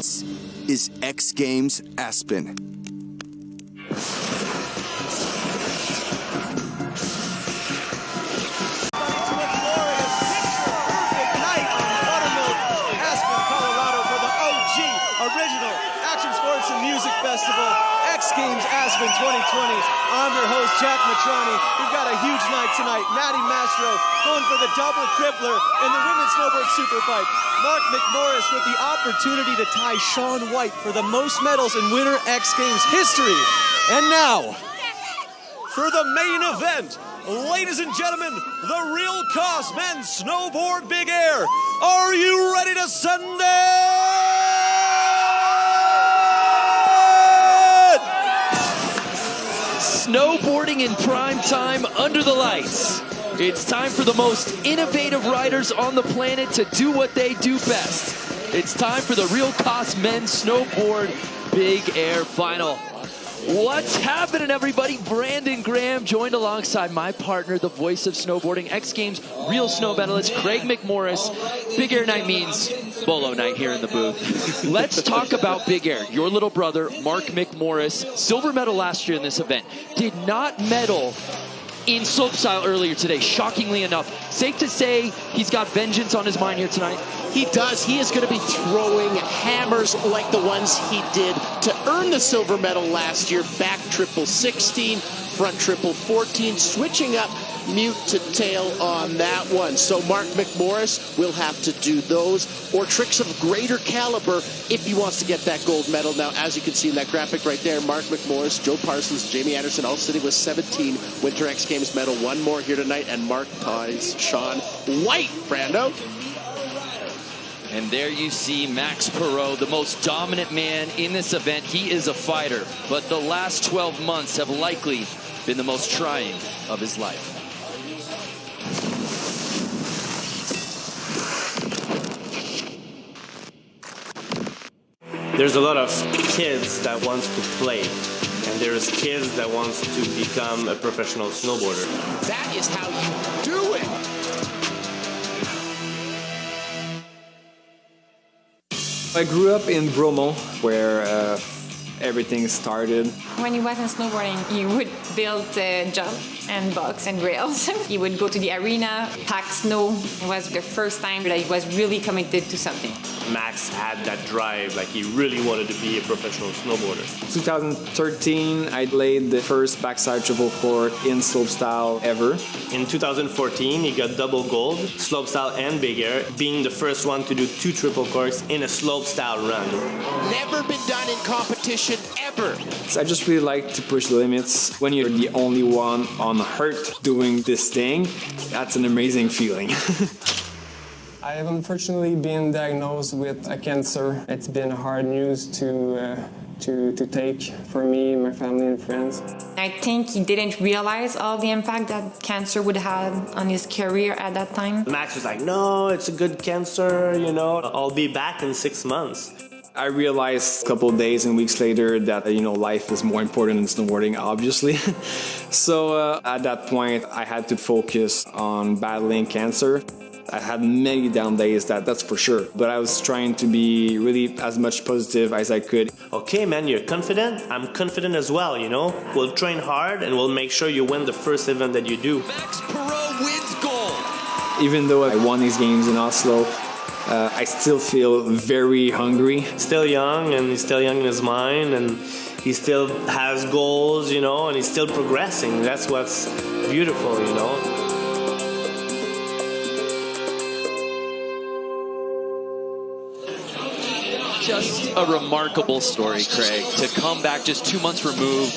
This is X Games Aspen. Festival, X Games Aspen 2020. I'm your host, Jack Matrani. We've got a huge night tonight. Maddie Mastro going for the double crippler in the women's snowboard superpipe. Mark McMorris with the opportunity to tie Sean White for the most medals in Winter X Games history. And now, for the main event, ladies and gentlemen, the Real Cost Men's Snowboard Big Air. Are you ready to send it? Snowboarding in prime time under the lights. It's time for the most innovative riders on the planet to do what they do best. It's time for the Real Cost Men's Snowboard Big Air Final. What's happening, everybody? Brandon Graham joined alongside my partner, the voice of snowboarding, X Games real snow medalist, Craig McMorris. Big Air night means bolo night here in the booth. Let's talk about Big Air. Your little brother, Mark McMorris, silver medal last year in this event, did not medal in slopestyle earlier today, shockingly enough. Safe to say he's got vengeance on his mind here tonight. He does. He is going to be throwing hammers like the ones he did to earn the silver medal last year. Back triple 16, front triple 14, switching up mute to tail on that one. So Mark McMorris will have to do those or tricks of greater caliber if he wants to get that gold medal. Now, as you can see in that graphic right there, Mark McMorris, Joe Parsons, Jamie Anderson all sitting with 17 Winter X Games medal. One more here tonight, and Mark ties Sean White, Brando. And there you see Max Perot, the most dominant man in this event. He is a fighter, but the last 12 months have likely been the most trying of his life. There's a lot of kids that wants to play, and there's kids that wants to become a professional snowboarder. That is how you do it. I grew up in Bromont, where everything started. When he was in snowboarding, he would build jump and box and rails. He would go to the arena, pack snow. It was the first time that he was really committed to something. Max had that drive, like he really wanted to be a professional snowboarder. 2013, I laid the first backside triple cork in slopestyle ever. In 2014, he got double gold, slopestyle and big air, being the first one to do 2 triple corks in a slopestyle run. Never been done in competition ever. So I just really like to push the limits. When you're the only one on hurt doing this thing, that's an amazing feeling. I have unfortunately been diagnosed with a cancer. It's been hard news to take for me, my family and friends. I think he didn't realize all the impact that cancer would have on his career at that time. Max was like, no, it's a good cancer, you know, I'll be back in 6 months. I realized a couple of days and weeks later that, life is more important than snowboarding, obviously. So at that point, I had to focus on battling cancer. I had many down days, that's for sure. But I was trying to be really as much positive as I could. Okay, man, you're confident? I'm confident as well, you know? We'll train hard and we'll make sure you win the first event that you do. Max Perot wins gold. Even though I won these games in Oslo, I still feel very hungry. Still young, and he's still young in his mind, and he still has goals, and he's still progressing. That's what's beautiful, Just a remarkable story, Craig, to come back just 2 months removed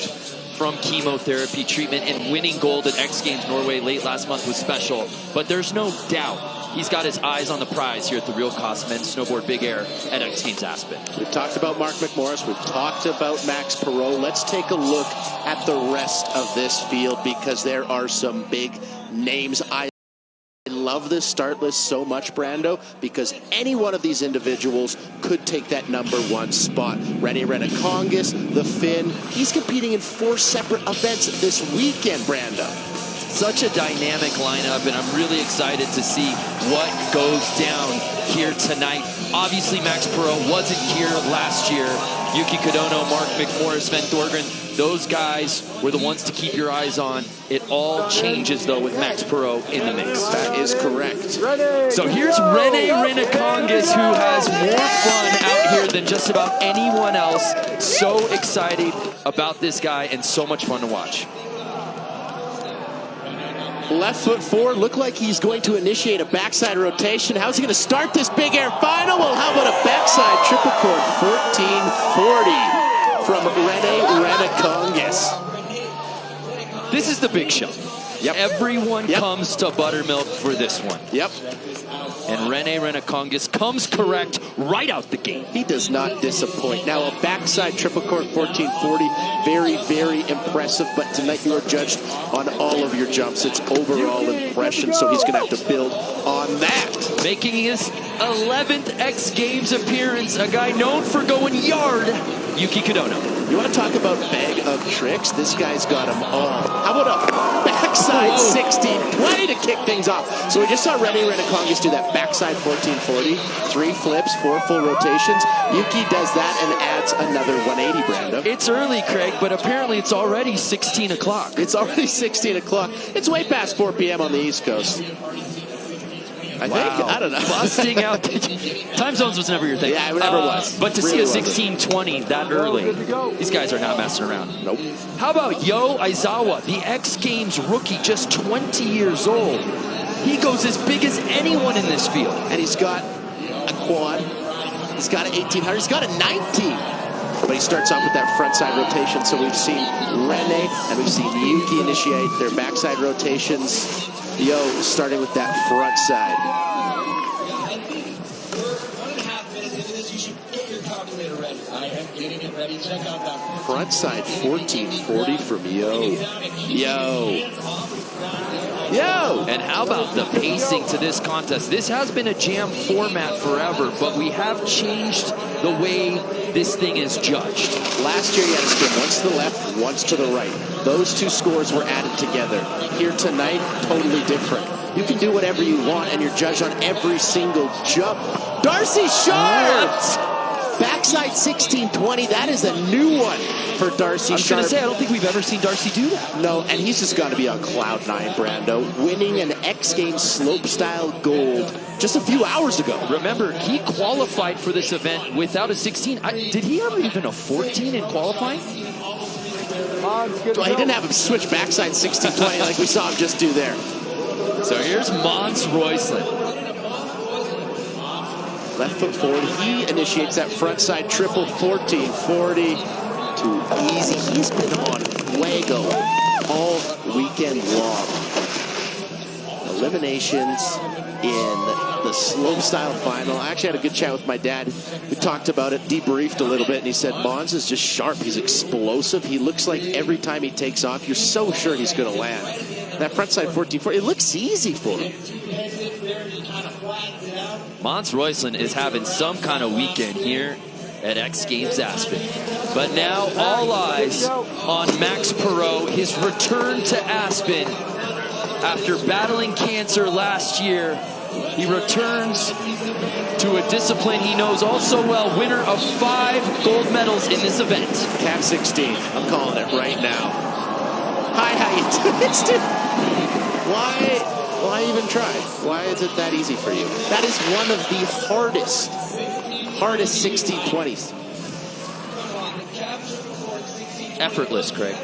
from chemotherapy treatment and winning gold at X Games Norway late last month was special. But there's no doubt he's got his eyes on the prize here at the Real Cost Men's Snowboard Big Air at X Games Aspen. We've talked about Mark McMorris. We've talked about Max Perot. Let's take a look at the rest of this field because there are some big names. I love this start list so much, Brando, because any one of these individuals could take that #1 spot. Rennie Renakongas, the Finn, he's competing in 4 separate events this weekend, Brando. Such a dynamic lineup, and I'm really excited to see what goes down here tonight. Obviously, Max Perot wasn't here last year. Yuki Kodono, Mark McMorris, Sven Thorgren, those guys were the ones to keep your eyes on. It all changes, though, with Max Perot in the mix. That is correct. So here's Rene Renacongas, who has more fun out here than just about anyone else. So excited about this guy and so much fun to watch. Left foot forward, looked like he's going to initiate a backside rotation. How's he going to start this big air final? Well, how about a backside triple cork 1440 from Rene Renacongas. This is the big show. Yep. Everyone comes to Buttermilk for this one. Yep. And Rene Renacongas comes correct right out the gate. He does not disappoint. Now, a backside triple cork 1440, very, very impressive. But tonight you are judged on all of your jumps. It's overall impression, so he's going to have to build on that. Making his 11th X Games appearance, a guy known for going yard, Yuki Kodono. You want to talk about bag of tricks? This guy's got them all. How about a backside 1620 to kick things off? So we just saw Rene Renacongas do that backside 1440, 3 flips, 4 full rotations. Yuki does that and adds another 180, Brando. It's early, Craig, but apparently it's already 16 o'clock. It's already 16 o'clock. It's way past 4 p.m. on the East Coast. I think. I don't know. Busting out. Time zones was never your thing. Yeah, it never was. But to see a 1620 that early, these guys are not messing around. Nope. How about Yo Aizawa, the X Games rookie, just 20 years old? He goes as big as anyone in this field. And he's got a quad. He's got an 1800. He's got a 19. But he starts off with that front side rotation. So we've seen Rene and we've seen Yuki initiate their backside rotations. Yo, starting with that front side. Front side 1440 from Yo. Yo! And how about the pacing to this contest? This has been a jam format forever, but we have changed the way this thing is judged. Last year you had to spin once to the left, once to the right. Those two scores were added together. Here tonight, totally different. You can do whatever you want, and you're judged on every single jump. Darcy Sharp! Backside 1620, that is a new one for Darcy Sharp. I was going to say, I don't think we've ever seen Darcy do that. No, and he's just got to be on cloud 9, Brando, winning an X Games slope-style gold just a few hours ago. Remember, he qualified for this event without a 16. Did he have even a 14 in qualifying? Well, he didn't have him switch backside 1620 like we saw him just do there. So here's Mons Roysland. Left foot forward, he initiates that front side triple 1440. Too easy. He's been on fuego all weekend long. Eliminations in the slope style final. I actually had a good chat with my dad. We talked about it, debriefed a little bit, and he said Mons is just sharp. He's explosive. He looks like every time he takes off, you're so sure he's going to land. That front side 1440, it looks easy for him. Mons Roysland is having some kind of weekend here at X Games Aspen. But now all eyes on Max Perot, his return to Aspen after battling cancer last year. He returns to a discipline he knows all so well, winner of 5 gold medals in this event. Cap 16, I'm calling it right now. Hi, how you doing, Stu? Why even try? Why is it that easy for you? That is one of the hardest 1620s. Effortless, Craig.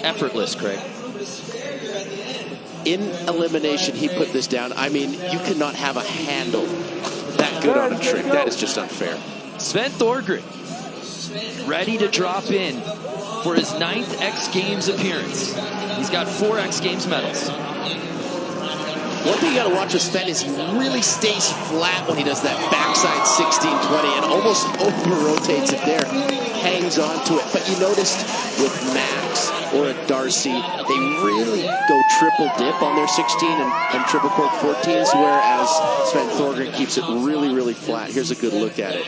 Effortless, Craig. In elimination, he put this down. I mean, you cannot have a handle that good on a trick. That is just unfair. Sven Thorgren, ready to drop in for his 9th X Games appearance. He's got 4 X Games medals. One thing you got to watch with Sven is he really stays flat when he does that backside 1620 and almost over-rotates it there. Hangs on to it. But you noticed with Max or a Darcy, they really go triple dip on their 16 and triple cork 14s, whereas Sven Thorgren keeps it really, really flat. Here's a good look at it.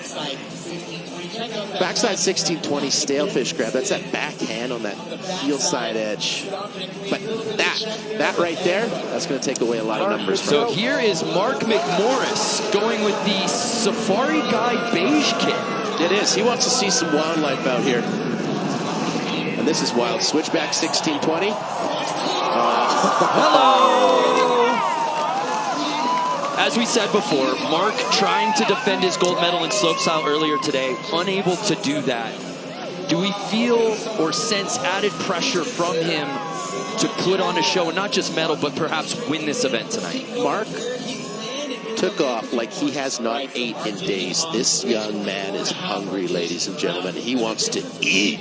Backside 1620 stalefish grab. That's that backhand on that heel side edge. But that right there, that's going to take away a lot of numbers. So here is Mark McMorris going with the Safari Guide beige kit. It is. He wants to see some wildlife out here. And this is wild. Switchback 1620. As we said before, Mark trying to defend his gold medal in slopestyle earlier today, unable to do that. Do we feel or sense added pressure from him to put on a show, and not just medal, but perhaps win this event tonight? Mark took off like he has not ate in days. This young man is hungry, ladies and gentlemen. He wants to eat.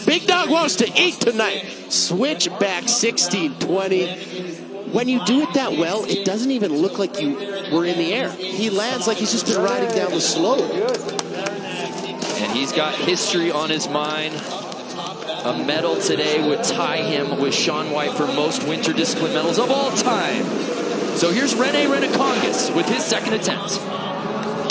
Big Dog wants to eat tonight. Switchback 1620. When you do it that well, it doesn't even look like you were in the air. He lands like he's just been riding down the slope. And he's got history on his mind. A medal today would tie him with Sean White for most winter discipline medals of all time. So here's Rene Renekongas with his second attempt.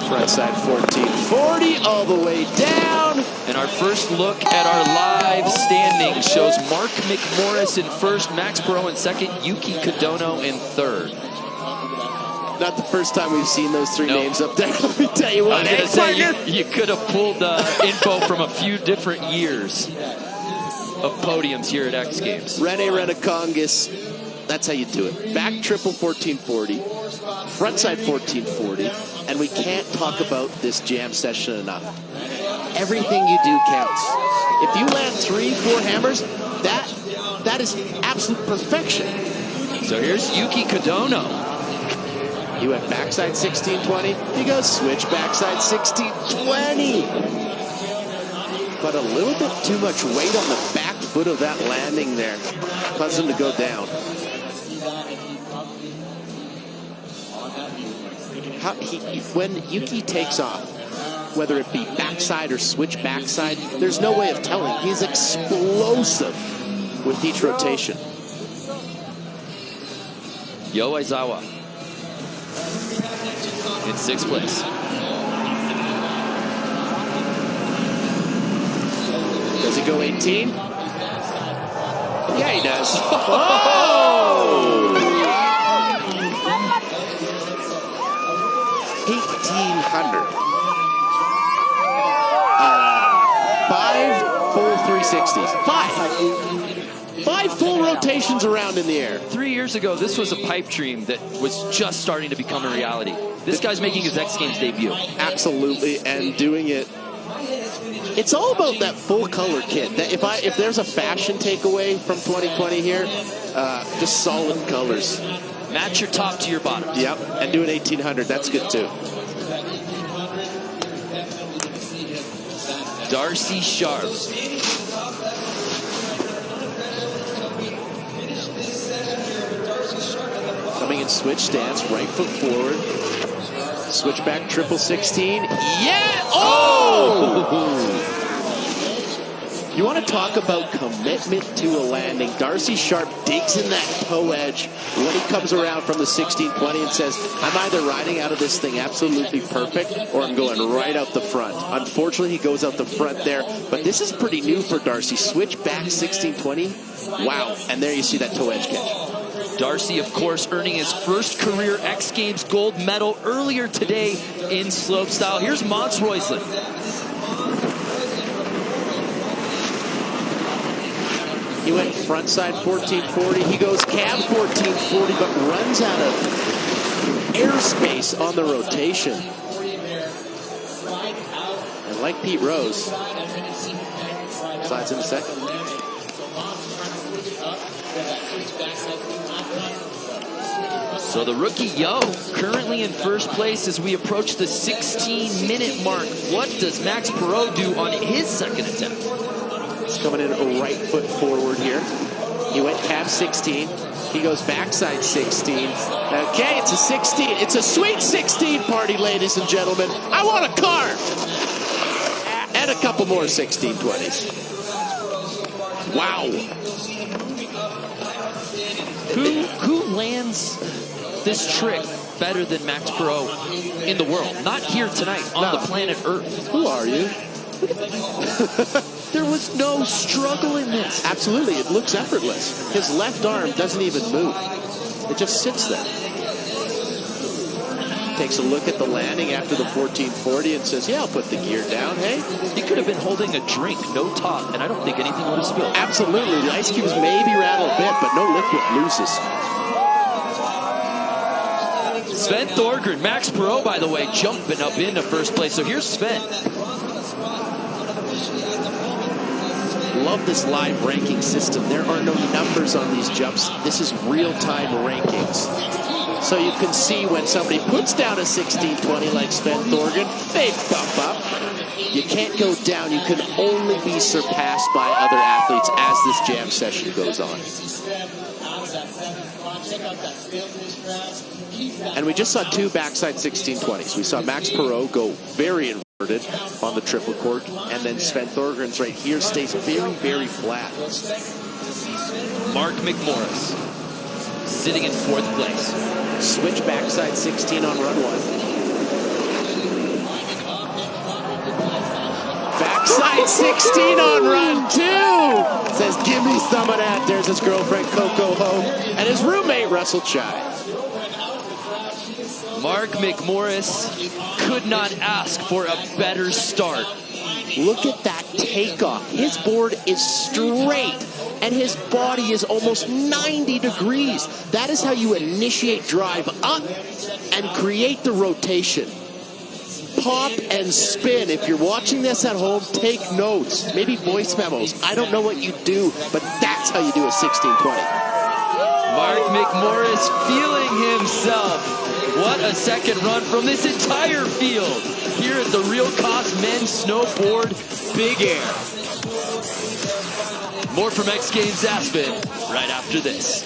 Frontside 1440 all the way down. And our first look at our live standings shows Mark McMorris in first, Max Perot in second, Yuki Kodono in third. Not the first time we've seen those three names up there. Let me tell you what. I was going to say, you could have pulled info from a few different years of podiums here at X Games. Rene Renekongas, that's how you do it. Back triple 1440, frontside 1440, and we can't talk about this jam session enough. Everything you do counts. If you land 3-4 hammers, that is absolute perfection. So here's Yuki Kodono. He went backside 1620. He goes switch backside 1620. But a little bit too much weight on the back foot of that landing there. Caused him to go down. When Yuki takes off, whether it be backside or switch backside, there's no way of telling. He's explosive with each rotation. Yo Aizawa in sixth place. Does he go 18? Yeah, he does. Oh! 1,800. 5 full 360s. Five full rotations around in the air. 3 years ago, this was a pipe dream that was just starting to become a reality. This guy's making his X Games debut. Absolutely, and doing it. It's all about that full color kit. That if there's a fashion takeaway from 2020 here, just solid colors. Match your top to your bottom. Yep, and do an 1800. That's good too. Darcy Sharp. Coming in switch stance, right foot forward. Switch back, triple 16. Yeah! Oh! You want to talk about commitment to a landing. Darcy Sharp digs in that toe edge when he comes around from the 1620 and says, I'm either riding out of this thing absolutely perfect or I'm going right out the front. Unfortunately, he goes out the front there, but this is pretty new for Darcy. Switch back 1620. Wow, and there you see that toe edge catch. Darcy, of course, earning his first career X Games gold medal earlier today in slopestyle. Here's Mons Roysland. He went frontside 1440. He goes cab 1440, but runs out of airspace on the rotation. And like Pete Rose, slides in a second. So the rookie Yo currently in first place as we approach the 16-minute mark. What does Max Perot do on his second attempt? He's coming in a right foot forward here. He went cab 16. He goes backside 16. Okay, it's a 16. It's a sweet 16 party, ladies and gentlemen. I want a car. And a couple more 1620s. Wow. Who lands this trick better than Max Perot in the world? Not here tonight on the planet Earth. Who are you? There was no struggle in this. Absolutely, it looks effortless. His left arm doesn't even move. It just sits there. Takes a look at the landing after the 1440 and says, yeah, I'll put the gear down, hey? He could have been holding a drink, no top, and I don't think anything would have spilled. Absolutely, the ice cubes maybe rattle a bit, but no liquid loses. Sven Thorgren, Max Perot, by the way, jumping up into first place. So here's Sven. Love this live ranking system. There are no numbers on these jumps. This is real-time rankings. So you can see when somebody puts down a 1620 like Sven Thorgren, they bump up. You can't go down. You can only be surpassed by other athletes as this jam session goes on. And we just saw two backside 1620s. We saw Max Perot go very inverted on the triple cork, and then Sven Thorgren's right here stays very, very flat. Mark McMorris sitting in fourth place. Switch backside 16 on run one. Backside 16 on run two. Says, give me some of that. There's his girlfriend, Coco Ho, and his roommate, Russell Chai. Mark McMorris could not ask for a better start. Look at that takeoff. His board is straight, and his body is almost 90 degrees. That is how you initiate drive up and create the rotation. Pop and spin. If you're watching this at home, take notes. Maybe voice memos. I don't know what you do, but that's how you do a 1620. Mark McMorris feeling himself. What a second run from this entire field here at the Real Cost Men's Snowboard Big Air. More from X Games Aspen right after this.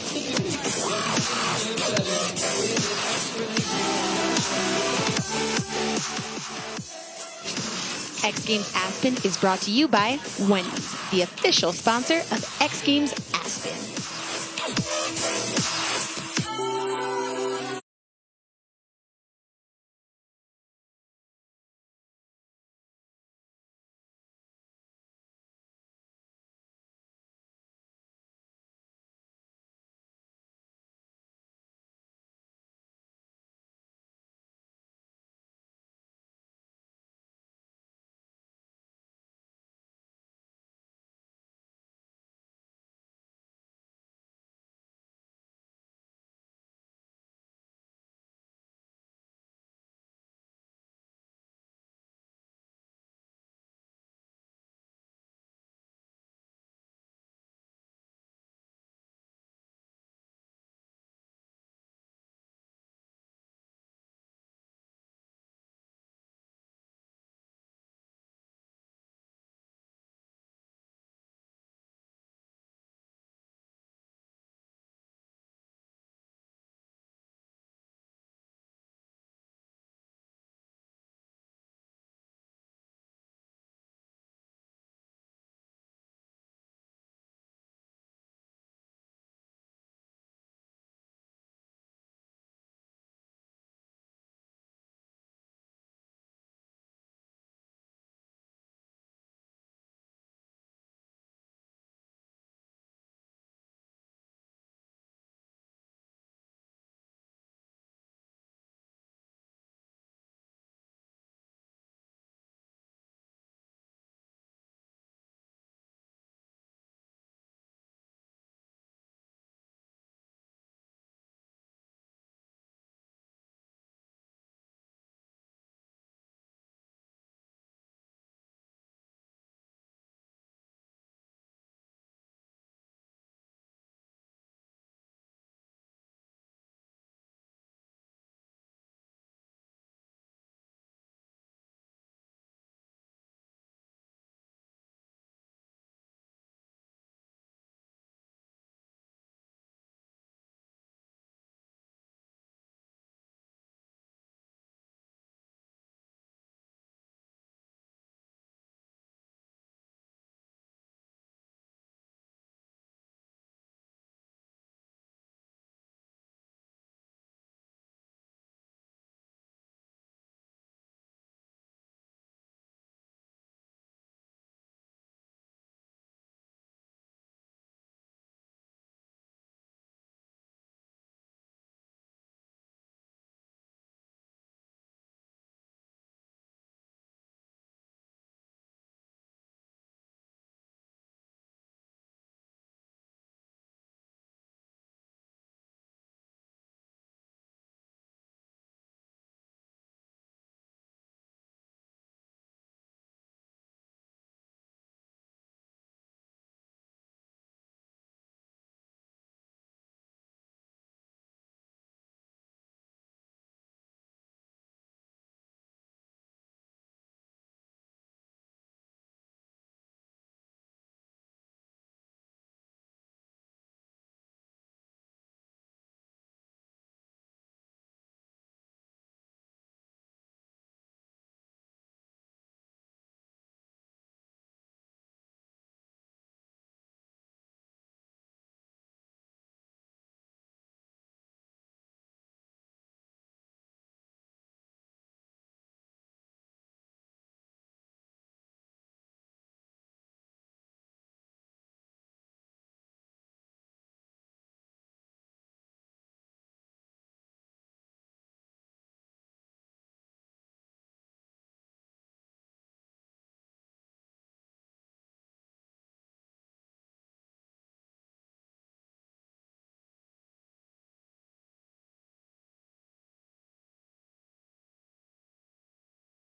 X Games Aspen is brought to you by Wendy's, the official sponsor of X Games Aspen.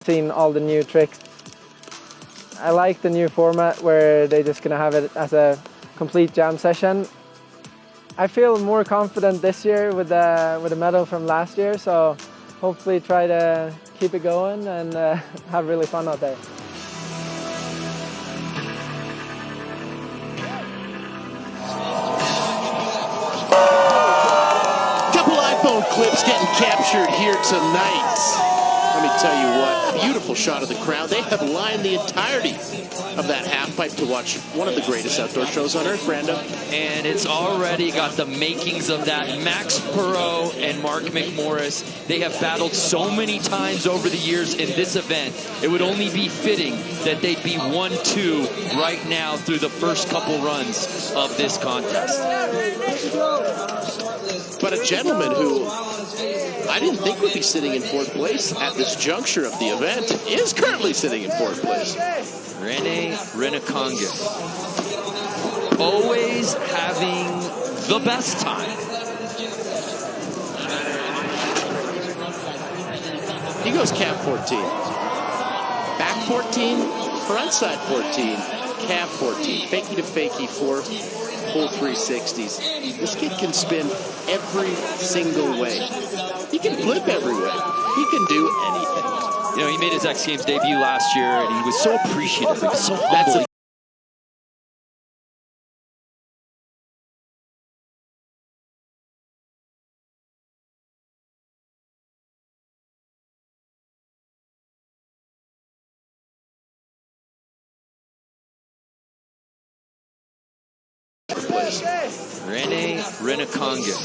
seen all the new tricks. I like the new format where they're just gonna have it as a complete jam session. I feel more confident this year with the medal from last year, so hopefully try to keep it going and have really fun out there. Couple iPhone clips getting captured here tonight. Let me tell you what, beautiful shot of the crowd. They have lined the entirety of that half pipe to watch one of the greatest outdoor shows on earth, Brando. And it's already got the makings of that. Max Perot and Mark McMorris, they have battled so many times over the years in this event. It would only be fitting that they'd be 1-2 right now through the first couple runs of this contest. But a gentleman who I didn't think would be sitting in fourth place at this juncture of the event is currently sitting in fourth place. Rene Renakonga. Always having the best time. He goes cab 14. Back 14, front side 14, cab 14. Fakie to fakie, 4 full 360s. This kid can spin every single way. He can flip every way. He can do anything. You know, he made his X Games debut last year, and he was so appreciative. He was so humble. Rene Renakonga.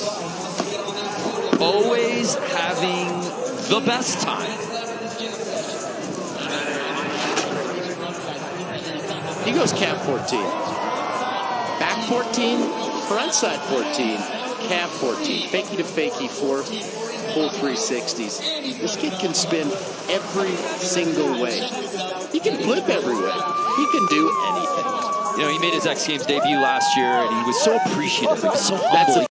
Always having the best time. He goes cab 14. Back 14, front side 14, cab 14. Fakie to fakie, 4 full 360s. This kid can spin every single way. He can flip every way. He can do anything. You know, he made his X Games debut last year, and he was so appreciative. He was so humble.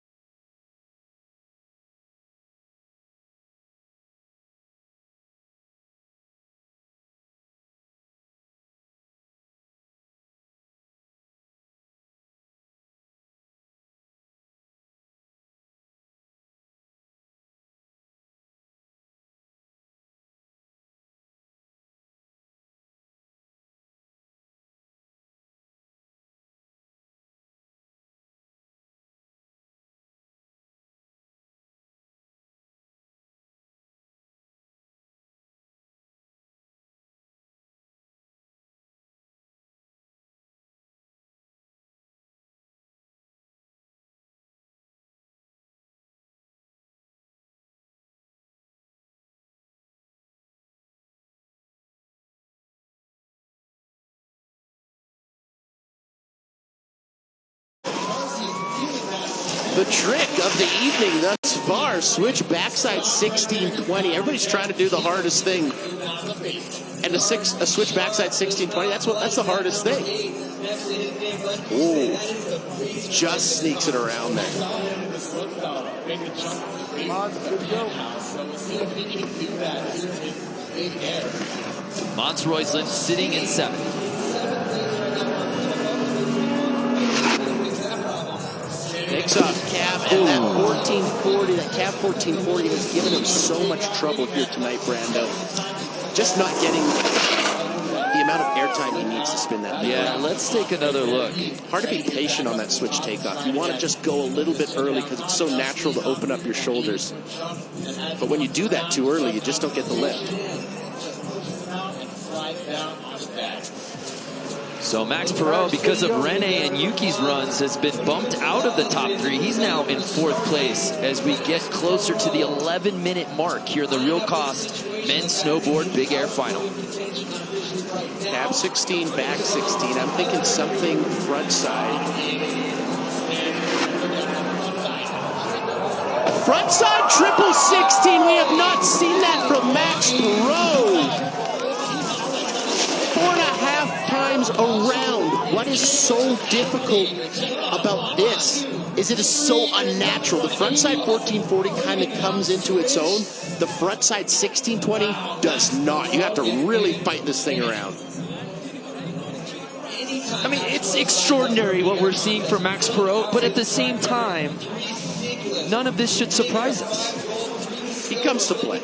The trick of the evening thus far, switch backside 1620. Everybody's trying to do the hardest thing. And a switch backside 1620, that's the hardest thing. Ooh, just sneaks it around there. Mons Roysland sitting in 7th. Takes off cab, and that 1440, that cab 1440 has given him so much trouble here tonight, Brando. Just not getting the amount of airtime he needs to spin that thing. Yeah, let's take another look. Hard to be patient on that switch takeoff. You want to just go a little bit early because it's so natural to open up your shoulders. But when you do that too early, you just don't get the lift. So Max Perot, because of Rene and Yuki's runs, has been bumped out of the top 3. He's now in 4th place as we get closer to the 11-minute mark here in the Real Cost Men's Snowboard Big Air Final. Cab 16, back 16. I'm thinking something front side. Front side triple 16. We have not seen that from Max Perot. 4.5 times around what is so difficult about this is it is so unnatural. The frontside 1440 kind of comes into its own. The frontside 1620 does not. You have to really fight this thing around. I mean, it's extraordinary what we're seeing from Max Perot, but at the same time, none of this should surprise us. He comes to play.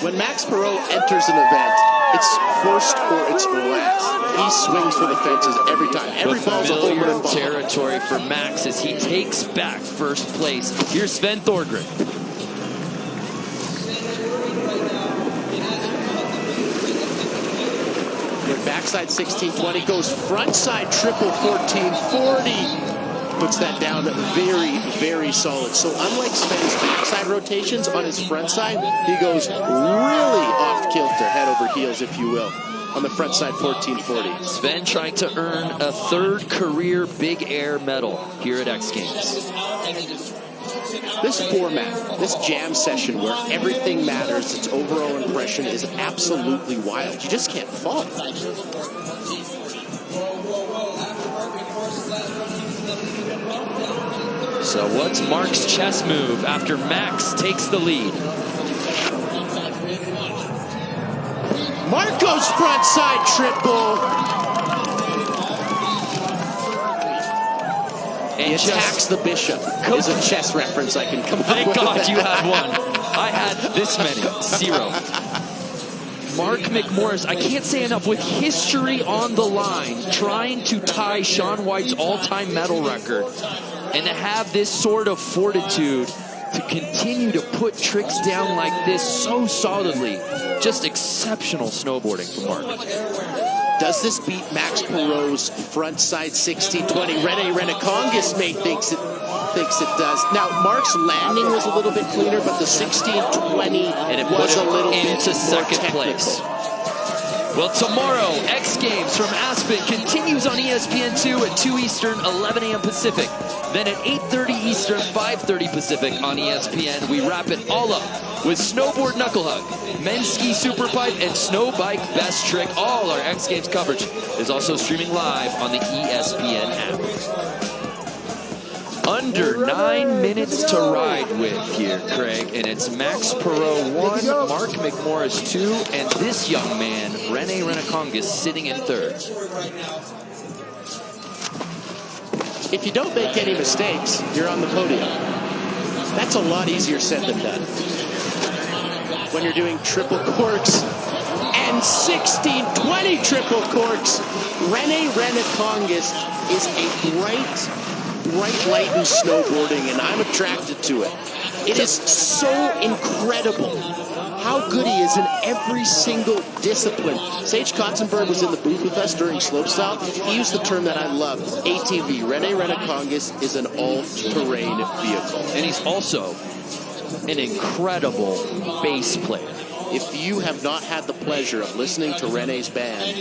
When Max Perot enters an event, it's first or it's last. He swings for the fences every time. Every ball's a home run ball. Territory for Max as he takes back first place. Here's Sven Thorgren. Backside 1620 goes frontside triple 1440. Puts that down very, very solid. So unlike Sven's backside rotations on his front side, he goes really off kilter, head over heels, if you will, on the front side 1440. Sven trying to earn a third career Big Air medal here at X Games. This format, this jam session where everything matters, its overall impression is absolutely wild. You just can't fall. So what's Mark's chess move after Max takes the lead? Mark goes frontside triple. He attacks the bishop. Is a chess reference I can come up with. Thank God you had one. I had this many. 0. Mark McMorris, I can't say enough, with history on the line, trying to tie Shaun White's all-time medal record, and to have this sort of fortitude to continue to put tricks down like this so solidly. Just exceptional snowboarding from Mark. Does this beat Max Perot's frontside 1620? René Renekongas thinks it does. Now, Mark's landing was a little bit cleaner, but the 1620 and it was put a little bit into second place. Well, tomorrow, X Games from Aspen continues on ESPN2 at 2 Eastern, 11 a.m. Pacific. Then at 8:30 Eastern, 5:30 Pacific on ESPN, we wrap it all up with Snowboard Knuckle Hug, Men's Ski Superpipe, and Snow Bike Best Trick. All our X Games coverage is also streaming live on the ESPN app. Under 9 minutes to ride with here, Craig, and it's Max Perot 1, Mark McMorris 2, and this young man, René Renekongas, sitting in third. If you don't make any mistakes, you're on the podium. That's a lot easier said than done. When you're doing triple corks and 1620 triple corks, René Renekongas is a bright light in snowboarding, and I'm attracted to it. It is so incredible how good he is in every single discipline. Sage Kotzenberg was in the booth with us during slopestyle. He used the term that I love, ATV. René Renekongas is an all-terrain vehicle. And he's also an incredible bass player. If you have not had the pleasure of listening to René's band,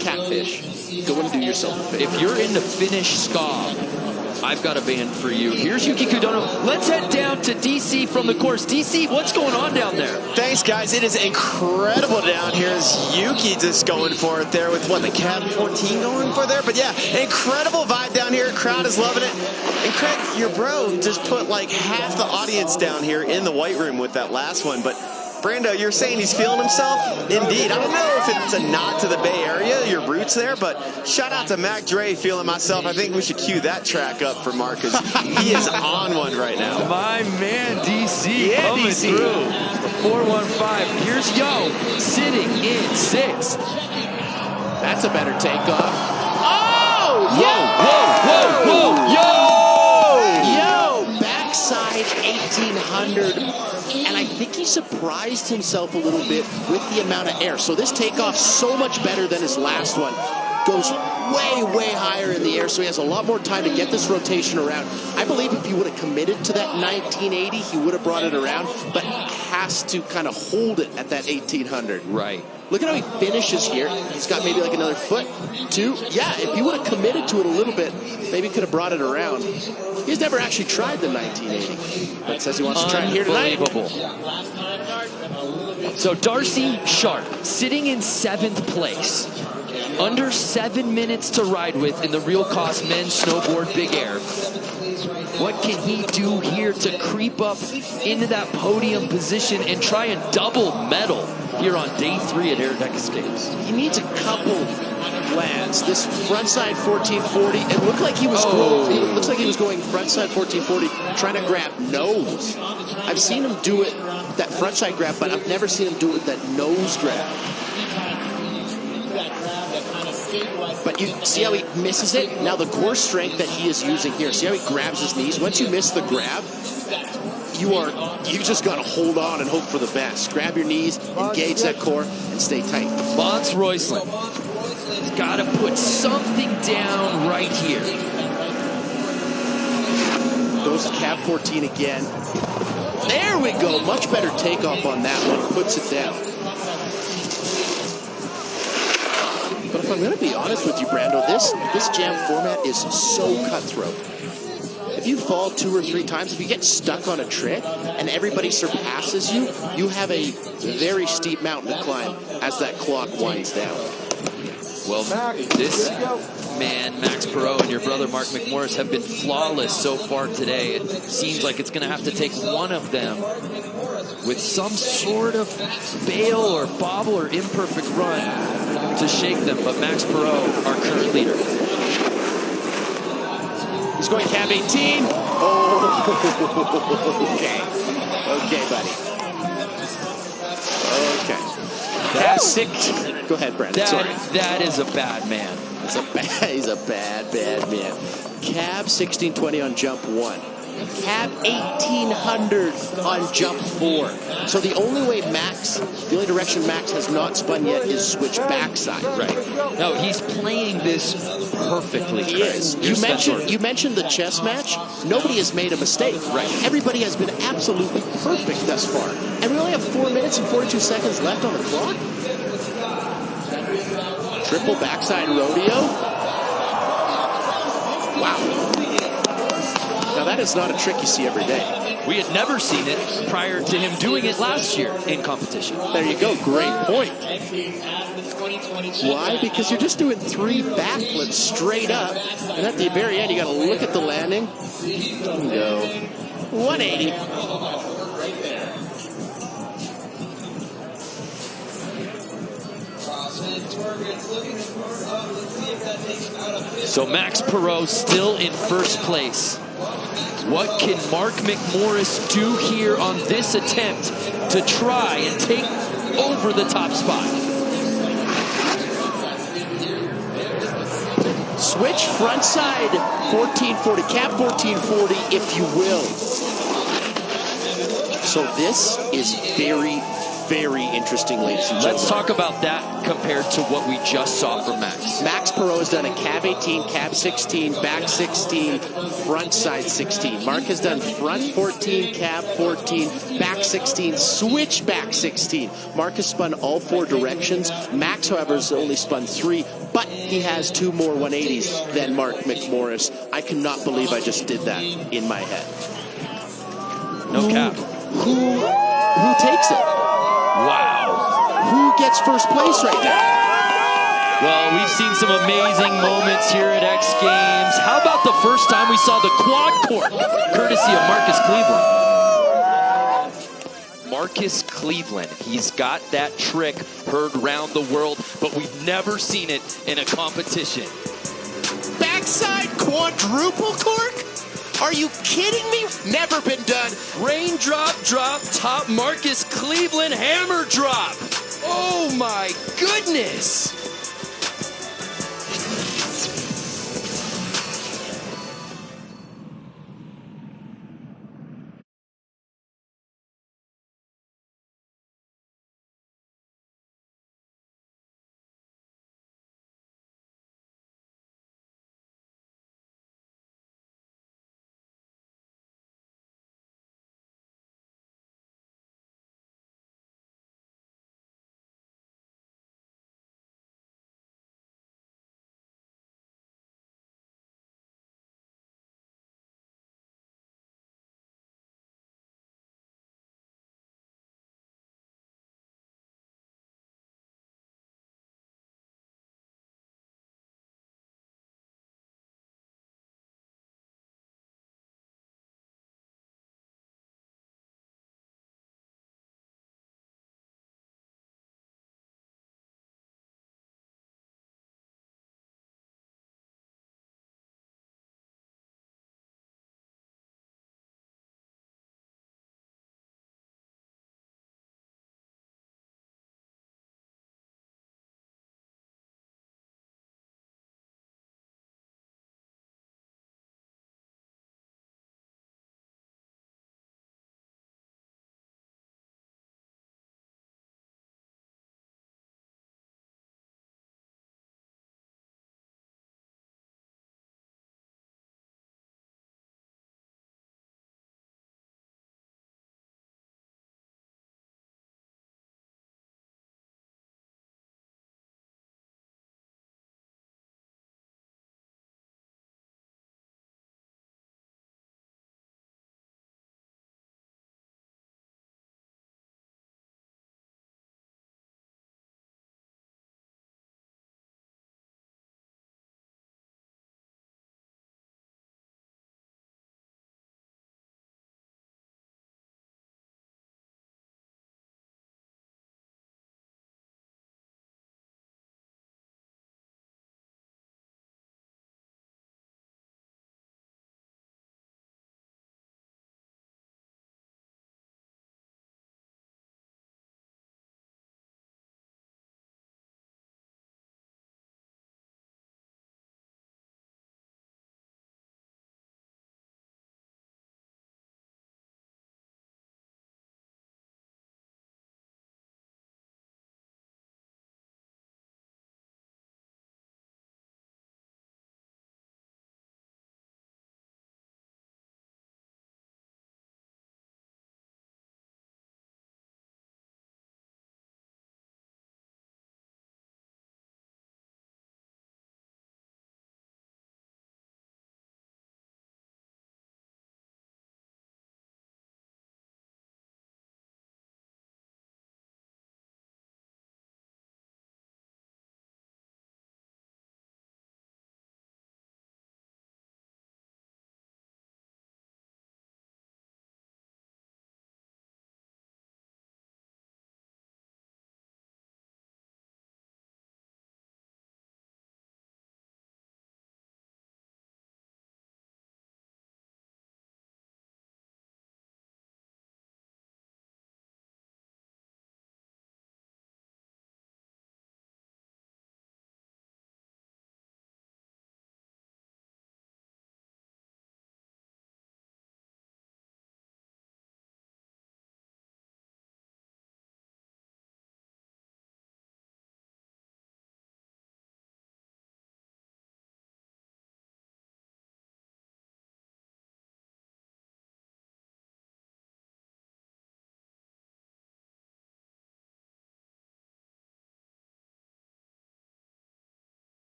Catfish, go and do yourself a favor. If you're into Finnish ska, I've got a band for you. Here's Yuki Kudono. Let's head down to DC from the course. DC, what's going on down there? Thanks, guys. It is incredible down here as Yuki just going for it there with, what, the Cat 14 going for there? But yeah, incredible vibe down here. Crowd is loving it. And Craig, your bro just put like half the audience down here in the white room with that last one. But Brando, you're saying he's feeling himself? Indeed. I don't know if it's a nod to the Bay Area, your roots there, but shout out to Mac Dre, feeling myself. I think we should cue that track up for Mark because he is on one right now. My man, DC, coming DC. through. 415. Here's Yo, sitting in 6th. That's a better takeoff. Oh! Whoa, whoa, whoa, whoa! Yo! Backside 1800. And I think he surprised himself a little bit with the amount of air. So this takeoff so much better than his last one. Goes way higher in the air, so he has a lot more time to get this rotation around. I believe if he would have committed to that 1980, he would have brought it around, but has to kind of hold it at that 1800. Right. Look at how he finishes here. He's got maybe like another foot, 2. Yeah, if he would have committed to it a little bit, maybe could have brought it around. He's never actually tried the 1980, but says he wants to try it here tonight. Unbelievable. So Darcy Sharp, sitting in 7th place. Under 7 minutes to ride with in the Real Cost Men's Snowboard Big Air. What can he do here to creep up into that podium position and try and double medal here on day 3 at Air X Games? He needs a couple lands. This frontside 1440, it looked like he was going, it looks like he was going frontside 1440, trying to grab nose. I've seen him do it, that frontside grab, but I've never seen him do it that nose grab. But you see how he misses it? Now the core strength that he is using here, see how he grabs his knees? Once you miss the grab, you just got to hold on and hope for the best. Grab your knees, engage that core, and stay tight. Mons Roysland has got to put something down right here. Goes to cab 14 again. There we go. Much better takeoff on that one. Puts it down. But if I'm going to be honest with you, Brando, this jam format is so cutthroat. If you fall 2 or 3 times, if you get stuck on a trick and everybody surpasses you, you have a very steep mountain to climb as that clock winds down. Well, this man, Max Perot, and your brother, Mark McMorris, have been flawless so far today. It seems like it's going to have to take one of them with some sort of bail or bobble or imperfect run to shake them. But Max Perot, our current leader. He's going cab 18. Oh, okay. Okay, buddy. Okay. Cab 6. Go ahead, Brandon. Sorry. That is a bad man. He's a bad man. Cab 1620 on jump 1. Cab 1800 on jump 4. So the only direction Max has not spun yet is switch backside. Right. No, he's playing this perfectly. He is. You mentioned the chess match. Nobody has made a mistake. Right. Everybody has been absolutely perfect thus far. And we only have 4 minutes and 42 seconds left on the clock. Triple backside rodeo. Wow. Now that is not a trick you see every day. We had never seen it prior to him doing it last year in competition. There you go. Great point. Why? Because you're just doing 3 backflips straight up. And at the very end, you got to look at the landing. Go. 180. So Max Perot still in first place. What can Mark McMorris do here on this attempt to try and take over the top spot? Switch frontside 1440, cab 1440 if you will. So this is very, very interesting, ladies and gentlemen. Let's talk about that compared to what we just saw from Max. Max Perot has done a cab 18, cab 16, back 16, front side 16. Mark has done front 14, cab 14, back 16, switch back 16. Mark has spun all 4 directions. Max, however, has only spun 3, but he has 2 more 180s than Mark McMorris. I cannot believe I just did that in my head. No cap. Who takes it? Wow. Who gets first place right now? Well, we've seen some amazing moments here at X Games. How about the first time we saw the quad cork, courtesy of Marcus Cleveland? Marcus Cleveland, he's got that trick heard around the world, but we've never seen it in a competition. Backside quadruple cork? Are you kidding me? Never been done. Raindrop drop, top Marcus Cleveland hammer drop. Oh my goodness.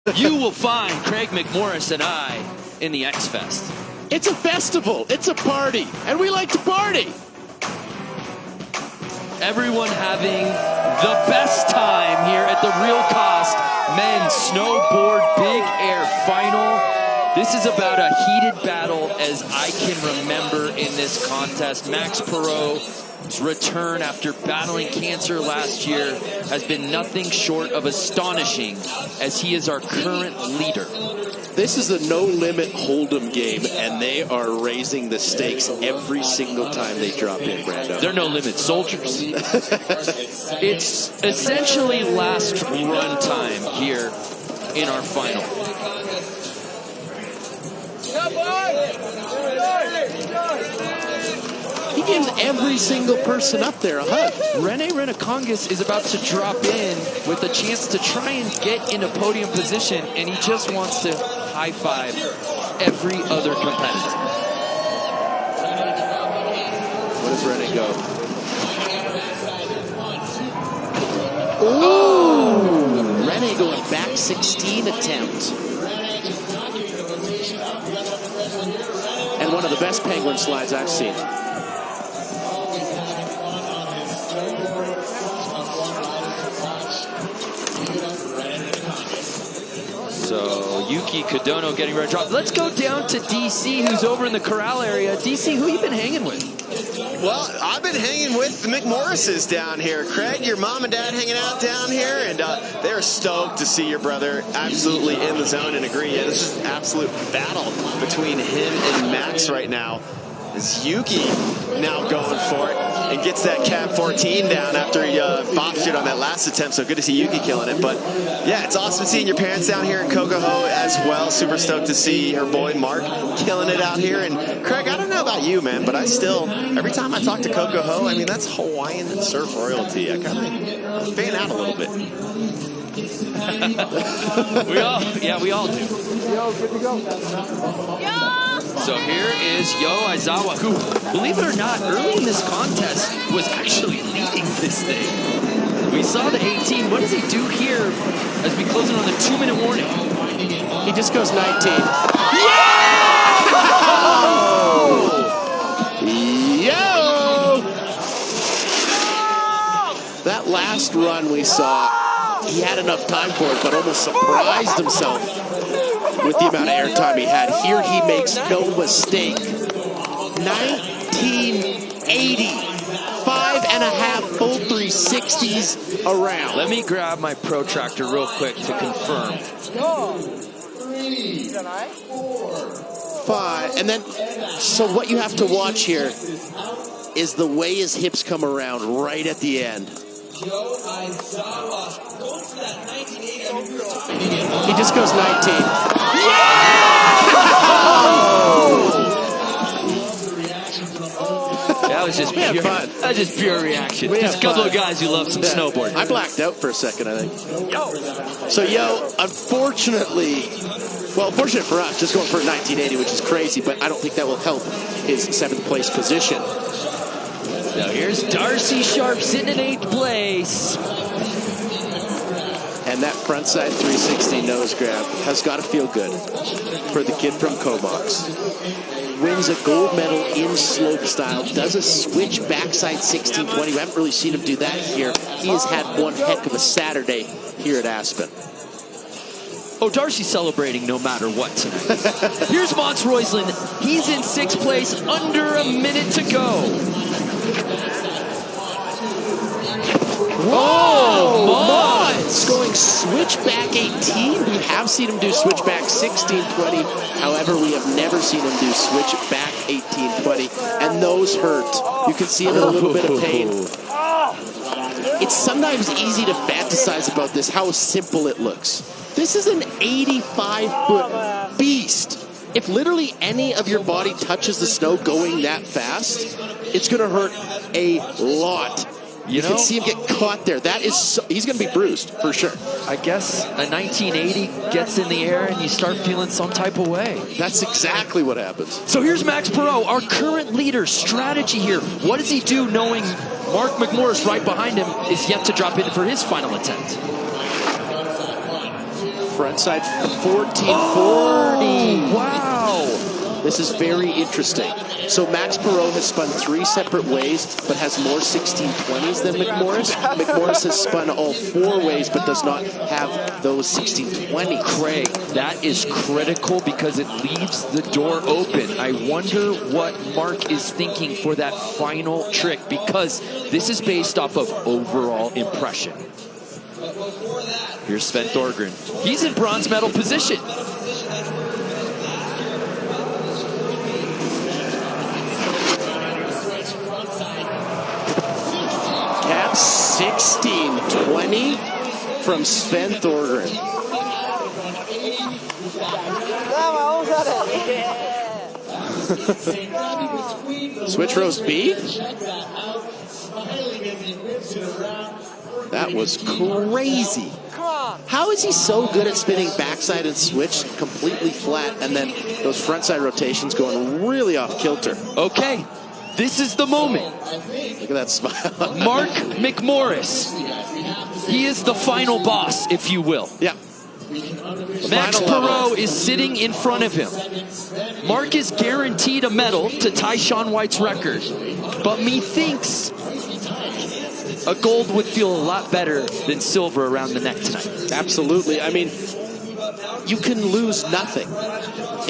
You will find Craig McMorris and I in the X Fest. It's a festival. It's a party. And we like to party. Everyone having the best time here at the Real Cost Men's Snowboard Big Air Final. This is about a heated battle as I can remember in this contest. Max Perot's return after battling cancer last year has been nothing short of astonishing as he is our current leader. This is a no-limit hold'em game, and they are raising the stakes every single time they drop in, Brando. They're no-limit soldiers. It's essentially last run time here in our final. He gives every single person up there a hug. Rene Renekongas is about to drop in with a chance to try and get in a podium position, and he just wants to high-five every other competitor. Where does Rene go? Ooh! Rene going back 16 attempt. And one of the best penguin slides I've seen. So Yuki Kodono getting ready to drop. Let's go down to DC, who's over in the corral area. DC, who you been hanging with? Well, I've been hanging with the McMorrises down here. Craig, your mom and dad hanging out down here, and they're stoked to see your brother absolutely in the zone and agree. Yeah, this is an absolute battle between him and Max right now. Is Yuki now going for it and gets that cab 14 down after he botched it on that last attempt. So good to see Yuki killing it. But yeah, it's awesome seeing your parents down here in Kokoho as well. Super stoked to see her boy Mark killing it out here. And Craig, I don't know about you, man, but I still, every time I talk to Kokoho, I mean, that's Hawaiian surf royalty. I kind of fan out a little bit. we all do. Yo, good to go. So here is Yo Aizawa, who, believe it or not, early in this contest was actually leading this thing. We saw the 18. What does he do here as we close in on the 2-minute warning? He just goes 19. Yeah! Yo! That last run we saw, he had enough time for it, but almost surprised himself with the amount of airtime he had. Here he makes no mistake. 1980. 5.5 full 360s around. Let me grab my protractor real quick to confirm. 5. And then, so what you have to watch here is the way his hips come around right at the end. He just goes 19. That was just pure fun. That was just pure reaction. Just a couple of guys who love some snowboarding. I blacked out for a second, I think. So, unfortunately, well, fortunate for us, just going for a 1980, which is crazy, but I don't think that will help his 7th place position. Now here's Darcy Sharp sitting in 8th place. And that frontside 360 nose grab has got to feel good for the kid from Comox. Wins a gold medal in slopestyle, does a switch backside 1620. We haven't really seen him do that here. He has had one heck of a Saturday here at Aspen. Oh, Darcy's celebrating no matter what tonight. Here's Mons Roisland. He's in 6th place, under a minute to go. Whoa, Mons going switchback 18. We have seen him do switchback 1620. However, we have never seen him do switchback 1820. And those hurt. You can see him in a little bit of pain. It's sometimes easy to fantasize about this, how simple it looks. This is an 85-foot beast. If literally any of your body touches the snow going that fast, it's going to hurt a lot. You can see him get caught there. That is he's going to be bruised, for sure. I guess a 1980 gets in the air and you start feeling some type of way. That's exactly what happens. So here's Max Perot, our current leader. Strategy here. What does he do knowing Mark McMorris right behind him is yet to drop in for his final attempt? Frontside 1440. Wow. This is very interesting. So Max Perot has spun 3 separate ways, but has more 1620s than McMorris. McMorris has spun all 4 ways, but does not have those 1620s. Craig, that is critical because it leaves the door open. I wonder what Mark is thinking for that final trick, because this is based off of overall impression. Here's Sven Thorgren. He's in bronze medal position. Cap 1620 from Sven Thorgren. Switch roast B? That was crazy. How is he so good at spinning backside and switch completely flat, and then those frontside rotations going really off kilter? Okay, this is the moment. Look at that smile. Mark McMorris. He is the final boss, if you will. Yeah. Max Perot is sitting in front of him. Mark is guaranteed a medal to tie Shaun White's record, but methinks a gold would feel a lot better than silver around the neck tonight. Absolutely. I mean, you can lose nothing.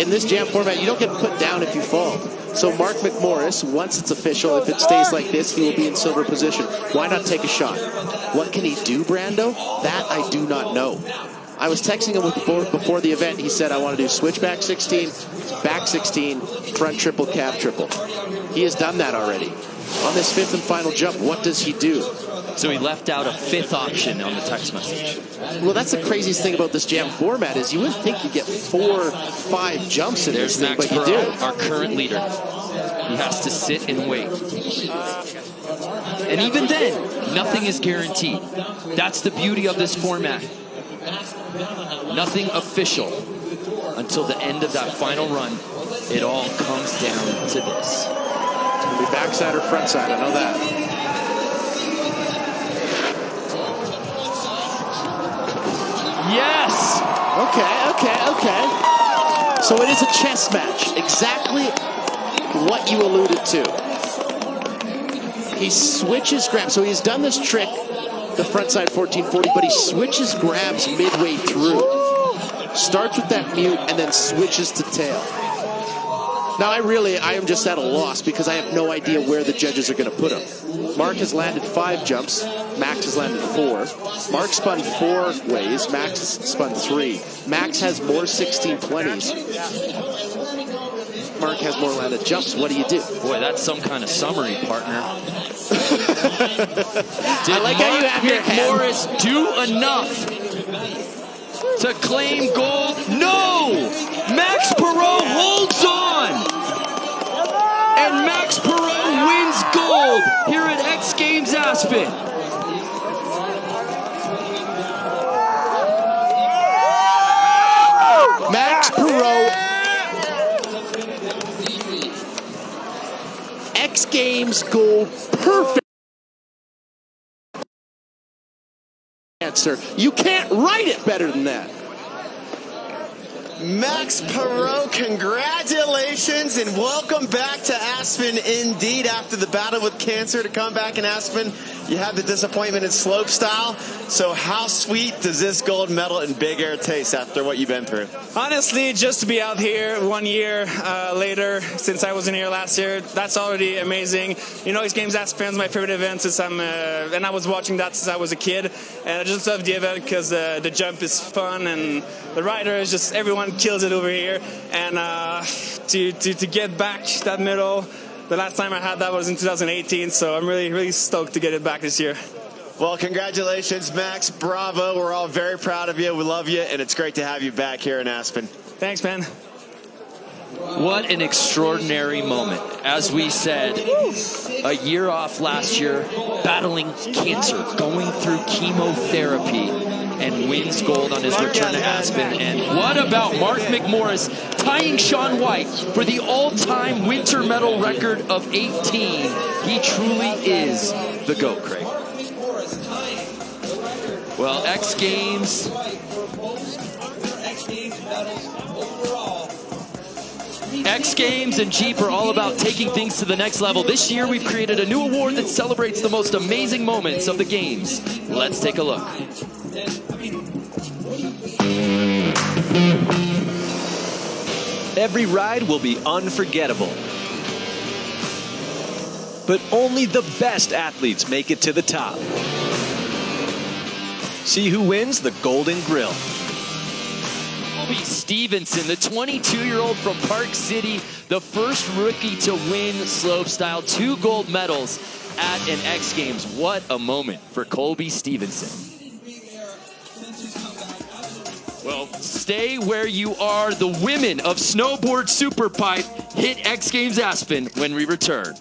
In this jam format, you don't get put down if you fall. So Mark McMorris, once it's official, if it stays like this, he will be in silver position. Why not take a shot? What can he do, Brando? That I do not know. I was texting him before the event. He said, I want to do switchback 16, back 16, front triple, cab triple. He has done that already. On this 5th and final jump, what does he do? So he left out a 5th option on the text message. Well, that's the craziest thing about this jam format is you wouldn't think you'd get 4 or 5 jumps in this thing, but you do. Our current leader. He has to sit and wait. And even then, nothing is guaranteed. That's the beauty of this format. Nothing official until the end of that final run. It all comes down to this. It's going to be backside or frontside, I know that. Yes! Okay. So it is a chess match. Exactly what you alluded to. He switches grabs. So he's done this trick, the frontside 1440, but he switches grabs midway through. Starts with that mute and then switches to tail. Now I am just at a loss because I have no idea where the judges are going to put him. Mark has landed 5 jumps. Max has landed 4. Mark spun 4 ways. Max spun 3. Max has more 1620s. Mark has more landed jumps. What do you do? Boy, that's some kind of summary, partner. I like how you have your hand. Morris do enough to claim gold? No! Max Perot holds on! And Max Perot wins gold here at X Games Aspen. Max Perot, X Games gold, perfect answer. You can't write it better than that. Max Perot, congratulations and welcome back to Aspen indeed. After the battle with cancer, to come back in Aspen, you had the disappointment in slopestyle. So how sweet does this gold medal in Big Air taste after what you've been through? Honestly, just to be out here 1 year later, since I wasn't here last year, that's already amazing. You know, X Games Aspen is my favorite event since and I was watching that since I was a kid. And I just love the event because the jump is fun and the rider is just, everyone kills it over here. And to get back that medal, the last time I had that was in 2018, so I'm really stoked to get it back this year. Well, congratulations, Max. Bravo. We're all very proud of you. We love you, and it's great to have you back here in Aspen. Thanks, man. What an extraordinary moment. As we said, a year off last year, battling cancer, going through chemotherapy, and wins gold on his return to Aspen. And what about Mark McMorris tying Shaun White for the all-time winter medal record of 18? He truly is the GOAT, Craig. Well, X Games X Games and Jeep are all about taking things to the next level. This year, we've created a new award that celebrates the most amazing moments of the games. Let's take a look. Every ride will be unforgettable. But only the best athletes make it to the top. See who wins the Golden Grill. Colby Stevenson, the 22-year-old from Park City, the first rookie to win slopestyle, 2 gold medals at an X Games. What a moment for Colby Stevenson. Well, stay where you are. The women of Snowboard Superpipe hit X Games Aspen when we return.